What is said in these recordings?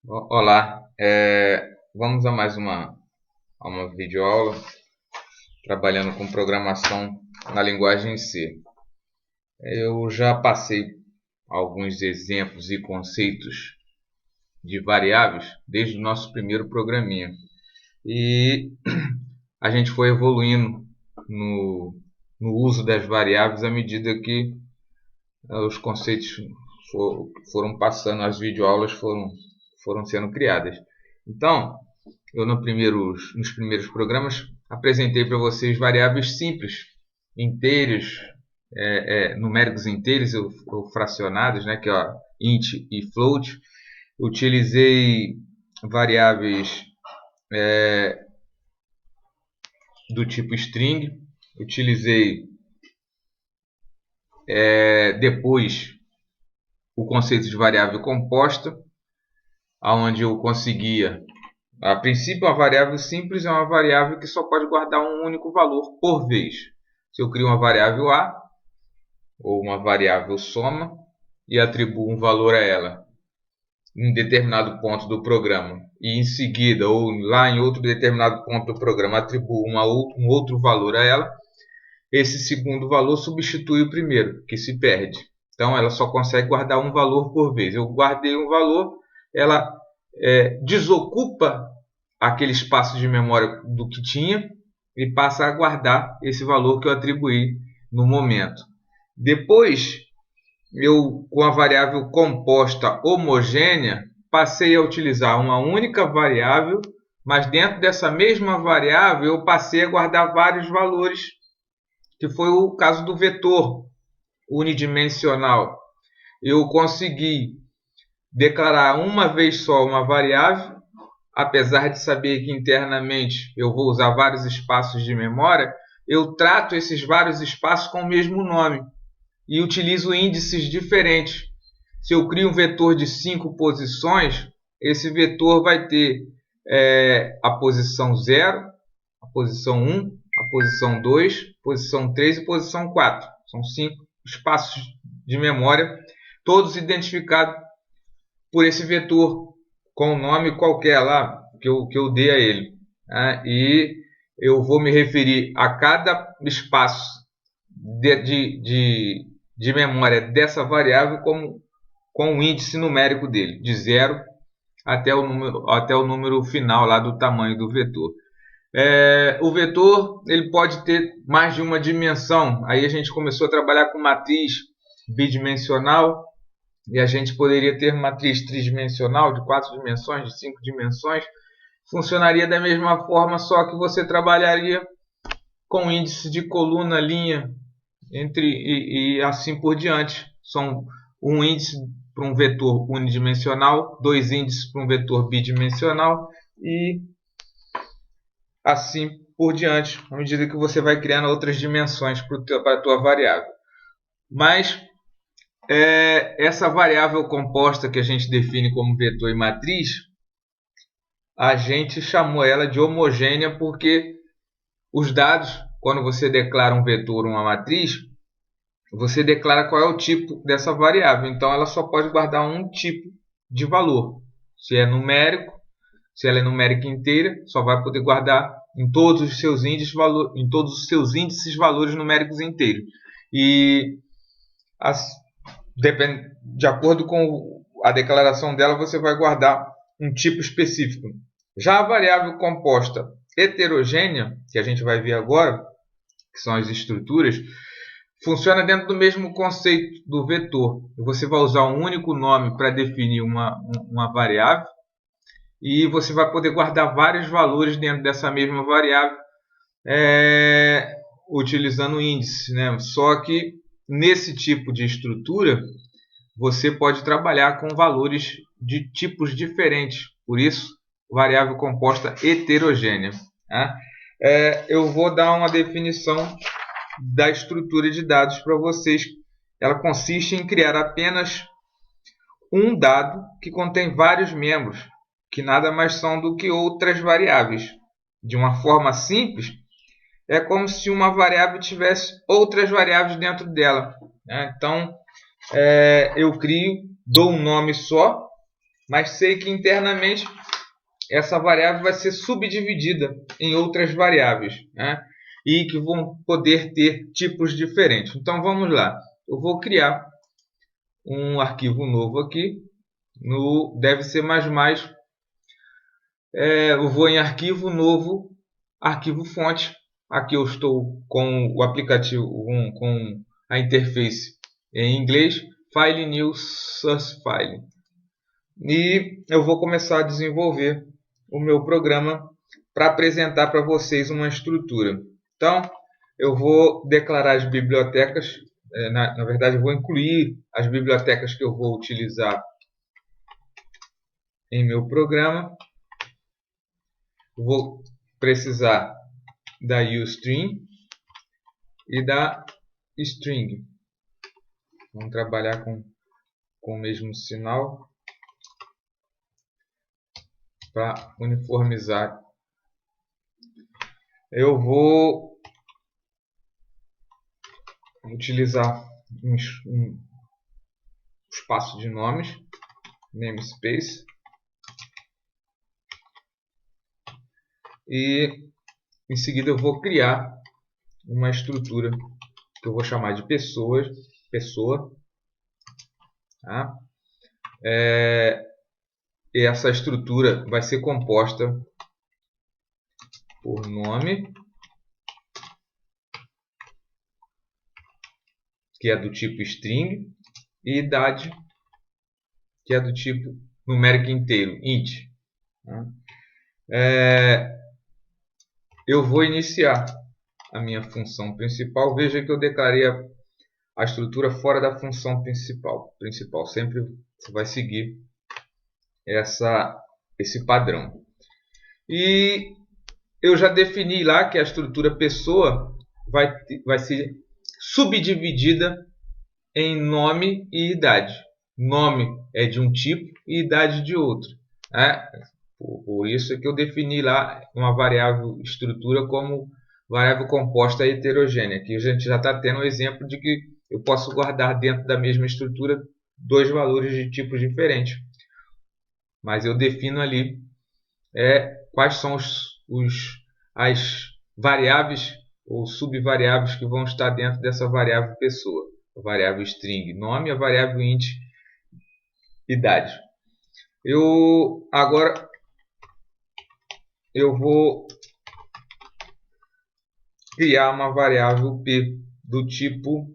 Olá, vamos a mais uma videoaula trabalhando com programação na linguagem C. Eu já passei alguns exemplos e conceitos de variáveis desde o nosso primeiro programinha e a gente foi evoluindo no uso das variáveis à medida que os conceitos foram passando, as videoaulas foram sendo criadas. Então, eu nos primeiros programas apresentei para vocês variáveis simples, inteiros, numéricos inteiros ou fracionados, né, que é int e float. Utilizei variáveis do tipo string, utilizei depois o conceito de variável composta, onde eu conseguia, a princípio, uma variável simples é uma variável que só pode guardar um único valor por vez. Se eu crio uma variável A, ou uma variável soma, e atribuo um valor a ela em determinado ponto do programa, e em seguida, ou lá em outro determinado ponto do programa, atribuo um outro valor a ela, esse segundo valor substitui o primeiro, que se perde. Então, ela só consegue guardar um valor por vez. Eu guardei um valor, ela desocupa aquele espaço de memória do que tinha e passa a guardar esse valor que eu atribuí no momento. Depois, eu, com a variável composta homogênea, passei a utilizar uma única variável, mas dentro dessa mesma variável eu passei a guardar vários valores, que foi o caso do vetor unidimensional. Eu consegui declarar uma vez só uma variável, apesar de saber que internamente eu vou usar vários espaços de memória, eu trato esses vários espaços com o mesmo nome e utilizo índices diferentes. Se eu crio um vetor de 5 posições, esse vetor vai ter a posição 0, a posição 1, a posição 2, posição 3 e posição 4. São 5 espaços de memória, todos identificados por esse vetor com o nome qualquer lá que eu dei a ele. E eu vou me referir a cada espaço de memória dessa variável com o índice numérico dele, de 0 até o número final lá do tamanho do vetor. O vetor ele pode ter mais de uma dimensão. Aí a gente começou a trabalhar com matriz bidimensional, e a gente poderia ter matriz tridimensional de 4 dimensões, de 5 dimensões. Funcionaria da mesma forma, só que você trabalharia com índice de coluna, linha, e assim por diante. São um índice para um vetor unidimensional, dois índices para um vetor bidimensional e assim por diante, à medida que você vai criando outras dimensões para a tua variável. Mas essa variável composta que a gente define como vetor e matriz, a gente chamou ela de homogênea porque os dados, quando você declara um vetor ou uma matriz, você declara qual é o tipo dessa variável. Então, ela só pode guardar um tipo de valor. Se é numérico, se ela é numérica inteira, só vai poder guardar em todos os seus índices valores numéricos inteiros. E de acordo com a declaração dela, você vai guardar um tipo específico. Já a variável composta heterogênea, que a gente vai ver agora, que são as estruturas, funciona dentro do mesmo conceito do vetor. Você vai usar um único nome para definir uma variável e você vai poder guardar vários valores dentro dessa mesma variável utilizando índice, né? Só que nesse tipo de estrutura você pode trabalhar com valores de tipos diferentes, por isso variável composta heterogênea. Eu vou dar uma definição da estrutura de dados para vocês. Ela consiste em criar apenas um dado que contém vários membros, que nada mais são do que outras variáveis. De uma forma simples, é como se uma variável tivesse outras variáveis dentro dela. Então, eu crio, dou um nome só, mas sei que internamente essa variável vai ser subdividida em outras variáveis, né? E que vão poder ter tipos diferentes. Então vamos lá, eu vou criar um arquivo novo aqui no deve ser mais. Eu vou em arquivo novo, arquivo fonte. Aqui eu estou com o aplicativo, com a interface em inglês, File New Source File. E eu vou começar a desenvolver o meu programa para apresentar para vocês uma estrutura. Então, eu vou declarar as bibliotecas, na verdade eu vou incluir as bibliotecas que eu vou utilizar em meu programa. Eu vou precisar da uString e da string. Vamos trabalhar com o mesmo sinal para uniformizar. Eu vou utilizar um espaço de nomes, namespace, e em seguida eu vou criar uma estrutura que eu vou chamar de pessoa. Tá? E essa estrutura vai ser composta por nome, que é do tipo string, e idade, que é do tipo numérico inteiro, int. Tá? Eu vou iniciar a minha função principal. Veja que eu declarei a estrutura fora da função principal. Sempre você vai seguir esse padrão. E eu já defini lá que a estrutura pessoa vai ser subdividida em nome e idade. Nome é de um tipo e idade de outro. Por isso é que eu defini lá uma variável estrutura como variável composta heterogênea. Aqui a gente já está tendo um exemplo de que eu posso guardar dentro da mesma estrutura dois valores de tipos diferentes. Mas eu defino ali quais são as variáveis ou subvariáveis que vão estar dentro dessa variável pessoa. A variável string nome e a variável int idade. Agora eu vou criar uma variável P do tipo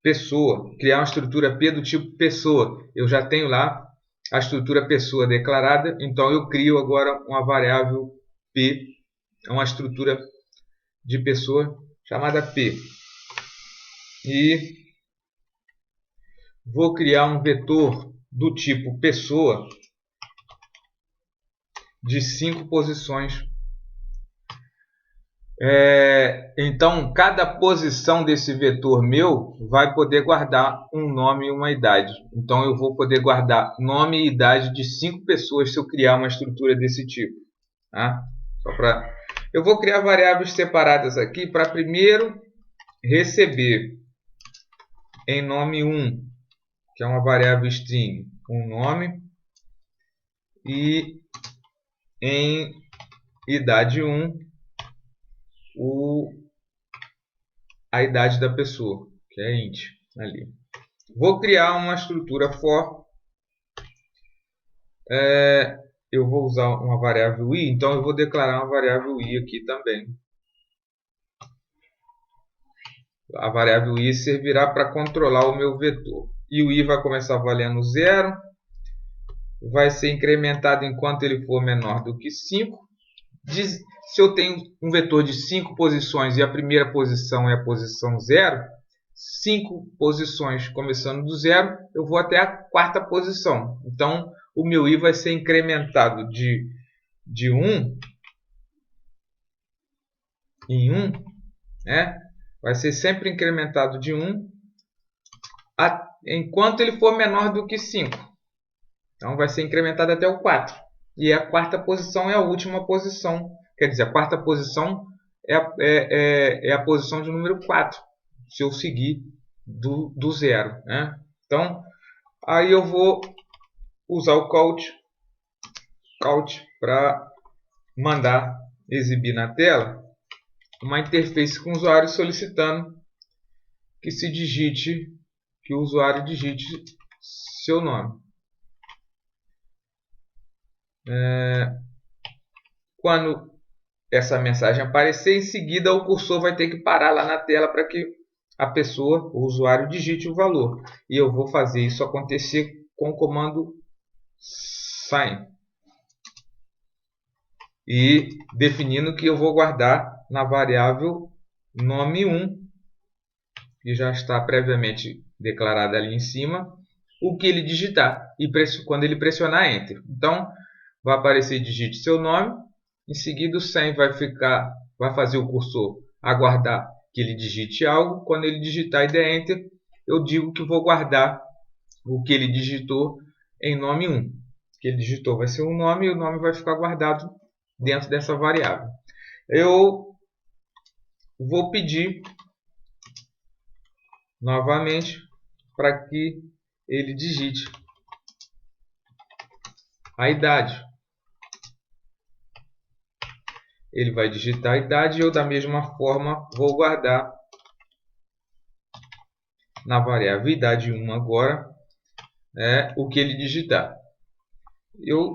pessoa. Criar uma estrutura P do tipo pessoa. Eu já tenho lá a estrutura pessoa declarada, então eu crio agora uma variável P, uma estrutura de pessoa chamada P. E vou criar um vetor do tipo pessoa de 5 posições. Então, cada posição desse vetor meu vai poder guardar um nome e uma idade. Então, eu vou poder guardar nome e idade de 5 pessoas se eu criar uma estrutura desse tipo. Tá? Eu vou criar variáveis separadas aqui para primeiro receber em nome 1, que é uma variável string, um nome, e em idade 1, a idade da pessoa, que é int ali. Vou criar uma estrutura for. Eu vou usar uma variável i, então eu vou declarar uma variável i aqui também. A variável i servirá para controlar o meu vetor. E o i vai começar valendo 0. Vai ser incrementado enquanto ele for menor do que 5. Se eu tenho um vetor de 5 posições e a primeira posição é a posição 0, 5 posições começando do 0, eu vou até a quarta posição. Então, o meu i vai ser incrementado de 1 em 1, vai ser sempre incrementado de 1 enquanto ele for menor do que 5. Então, vai ser incrementado até o 4. E a quarta posição é a última posição. Quer dizer, a quarta posição é a posição de número 4, se eu seguir do 0. Então, aí eu vou usar o count para mandar exibir na tela uma interface com o usuário solicitando que o usuário digite seu nome. Quando essa mensagem aparecer, em seguida o cursor vai ter que parar lá na tela para que a pessoa, o usuário, digite o valor. E eu vou fazer isso acontecer com o comando sign. E definindo que eu vou guardar na variável nome1, que já está previamente declarada ali em cima, o que ele digitar. E quando ele pressionar Enter. Então, vai aparecer digite seu nome. Em seguida, o sign vai fazer o cursor aguardar que ele digite algo. Quando ele digitar e der Enter, eu digo que vou guardar o que ele digitou em nome1. O que ele digitou vai ser um nome e o nome vai ficar guardado dentro dessa variável. Eu vou pedir novamente para que ele digite a idade. Ele vai digitar a idade e eu, da mesma forma, vou guardar na variável idade1 agora o que ele digitar.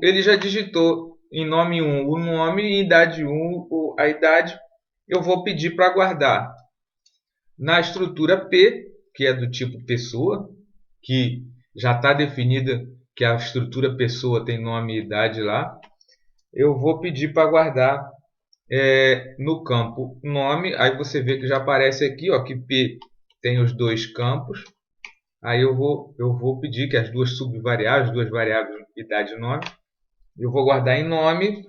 Ele já digitou em nome1 o nome e idade1 a idade. Eu vou pedir para guardar na estrutura P, que é do tipo pessoa, que já está definida que a estrutura pessoa tem nome e idade lá. Eu vou pedir para guardar no campo nome. Aí você vê que já aparece aqui que P tem os dois campos. Aí eu vou pedir que as duas subvariáveis, duas variáveis idade e nome, eu vou guardar em nome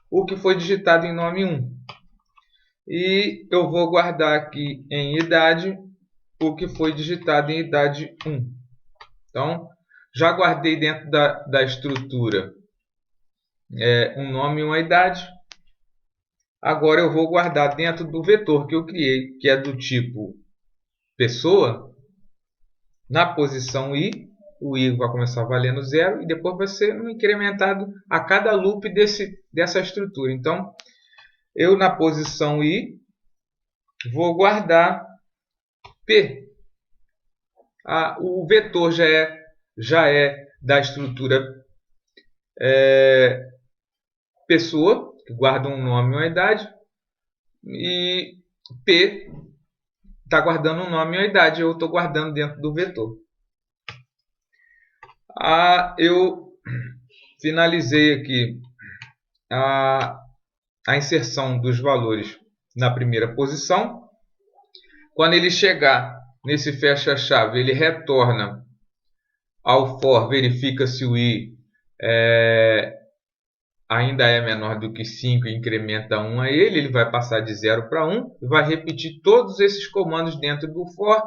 o que foi digitado em nome1. E eu vou guardar aqui em idade o que foi digitado em idade 1. Então, já guardei dentro da estrutura um nome e uma idade. Agora eu vou guardar dentro do vetor que eu criei, que é do tipo pessoa, na posição i. O i vai começar valendo 0 e depois vai ser incrementado a cada loop dessa estrutura. Então, eu na posição i vou guardar p. O vetor já é da estrutura pessoa, que guarda um nome e uma idade, e p está guardando um nome e uma idade. Eu estou guardando dentro do vetor. Eu finalizei aqui a inserção dos valores na primeira posição. Quando ele chegar nesse fecha-chave, ele retorna ao for, verifica se o i ainda é menor do que 5 e incrementa 1 a ele. Ele vai passar de 0 para 1 e vai repetir todos esses comandos dentro do for,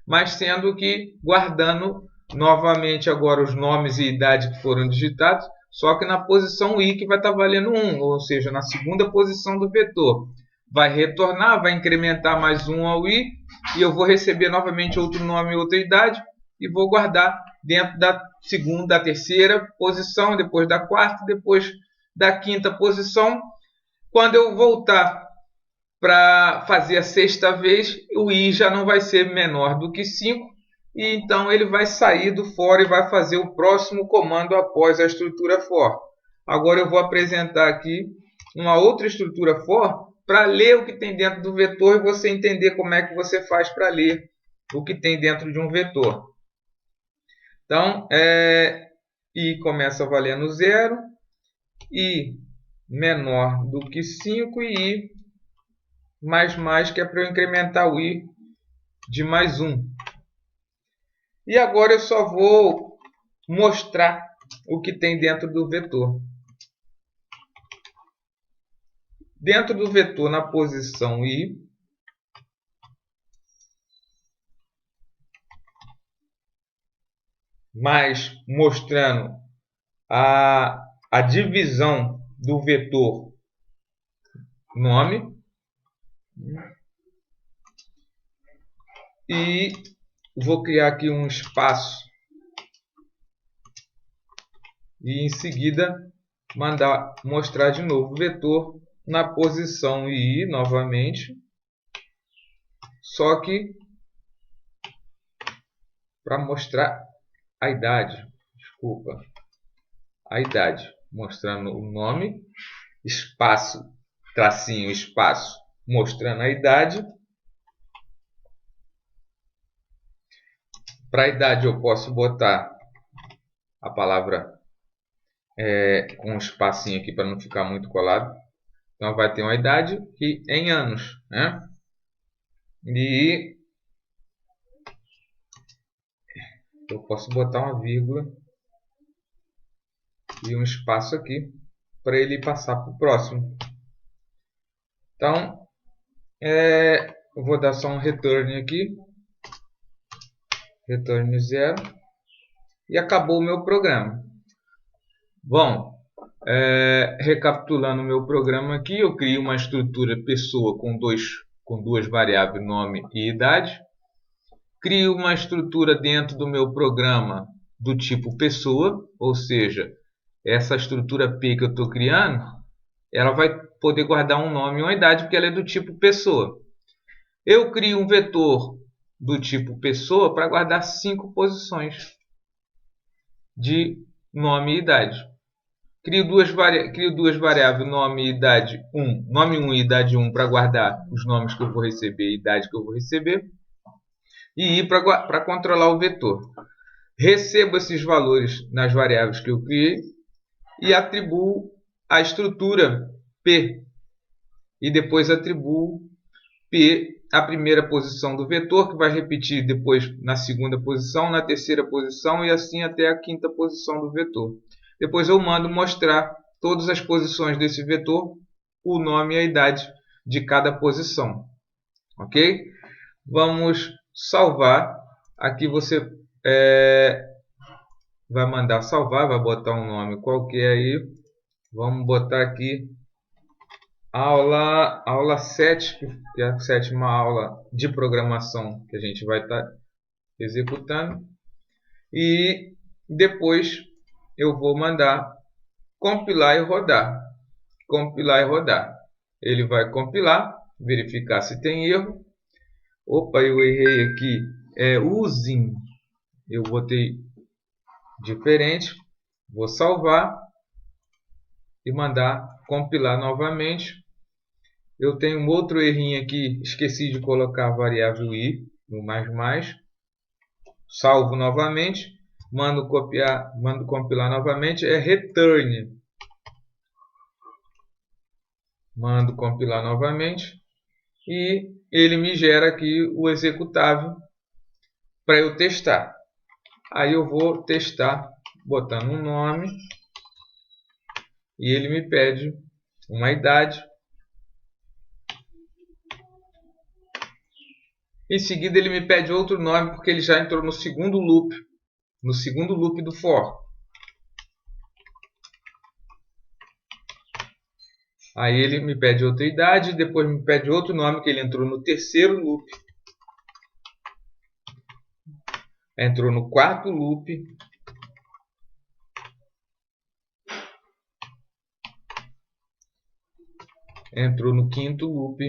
mas sendo que guardando novamente agora os nomes e idade que foram digitados, só que na posição i, que vai estar valendo 1, ou seja, na segunda posição do vetor. Vai retornar, vai incrementar mais 1 ao i, e eu vou receber novamente outro nome e outra idade, e vou guardar dentro da segunda, da terceira posição, depois da quarta, depois da quinta posição. Quando eu voltar para fazer a sexta vez, o i já não vai ser menor do que 5, e então ele vai sair do for e vai fazer o próximo comando após a estrutura for. Agora eu vou apresentar aqui uma outra estrutura for para ler o que tem dentro do vetor e você entender como é que você faz para ler o que tem dentro de um vetor. Então, i começa valendo 0, i menor do que 5 e i mais, que é para eu incrementar o i de mais 1. E agora eu só vou mostrar o que tem dentro do vetor. Dentro do vetor, na posição i, mas mostrando a divisão do vetor nome, e vou criar aqui um espaço e em seguida mostrar de novo o vetor na posição i novamente, só que para mostrar a idade, mostrando o nome, espaço, tracinho, espaço, mostrando a idade. Para a idade eu posso botar a palavra com um espacinho aqui para não ficar muito colado. Então vai ter uma idade que em anos, né? E eu posso botar uma vírgula e um espaço aqui para ele passar para o próximo. Então eu vou dar só um return aqui, return 0, e acabou o meu programa. Bom, recapitulando o meu programa aqui, eu criei uma estrutura pessoa com duas variáveis, nome e idade. Crio uma estrutura dentro do meu programa do tipo pessoa, ou seja, essa estrutura P que eu estou criando, ela vai poder guardar um nome e uma idade, porque ela é do tipo pessoa. Eu crio um vetor do tipo pessoa para guardar 5 posições de nome e idade. Crio duas variáveis, nome e idade 1, nome 1 e idade 1, para guardar os nomes que eu vou receber e idade que eu vou receber. E i para controlar o vetor. Recebo esses valores nas variáveis que eu criei e atribuo a estrutura P. E depois atribuo P a primeira posição do vetor, que vai repetir depois na segunda posição, na terceira posição e assim até a quinta posição do vetor. Depois eu mando mostrar todas as posições desse vetor, o nome e a idade de cada posição. Ok? Vamos salvar. Aqui você vai mandar salvar, vai botar um nome qualquer aí. Vamos botar aqui aula 7, que é a 7ª aula de programação que a gente vai estar executando. E depois eu vou mandar compilar e rodar. Compilar e rodar. Ele vai compilar, verificar se tem erro. Opa, eu errei aqui. Using. Eu botei diferente. Vou salvar e mandar compilar novamente. Eu tenho um outro errinho aqui. Esqueci de colocar a variável i no mais. Salvo novamente. Mando compilar novamente. Return. Mando compilar novamente. E ele me gera aqui o executável para eu testar. Aí eu vou testar botando um nome e ele me pede uma idade. Em seguida ele me pede outro nome porque ele já entrou no segundo loop do for. Aí ele me pede outra idade, depois me pede outro nome que ele entrou no terceiro loop. Entrou no quarto loop. Entrou no quinto loop.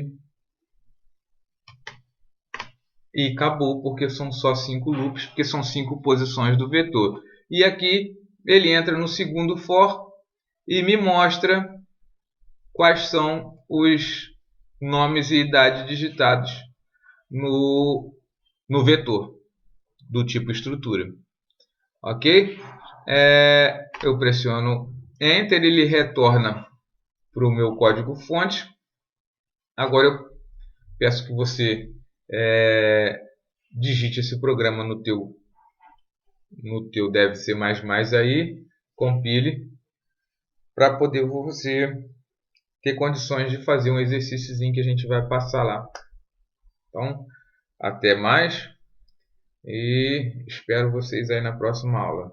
E acabou, porque são só 5 loops, porque são 5 posições do vetor. E aqui ele entra no segundo for e me mostra quais são os nomes e idades digitados no vetor do tipo estrutura. Ok? Eu pressiono Enter, ele retorna para o meu código fonte. Agora eu peço que você digite esse programa no teu Dev C++ aí, compile, para poder você ter condições de fazer um exercíciozinho que a gente vai passar lá. Então, até mais e espero vocês aí na próxima aula.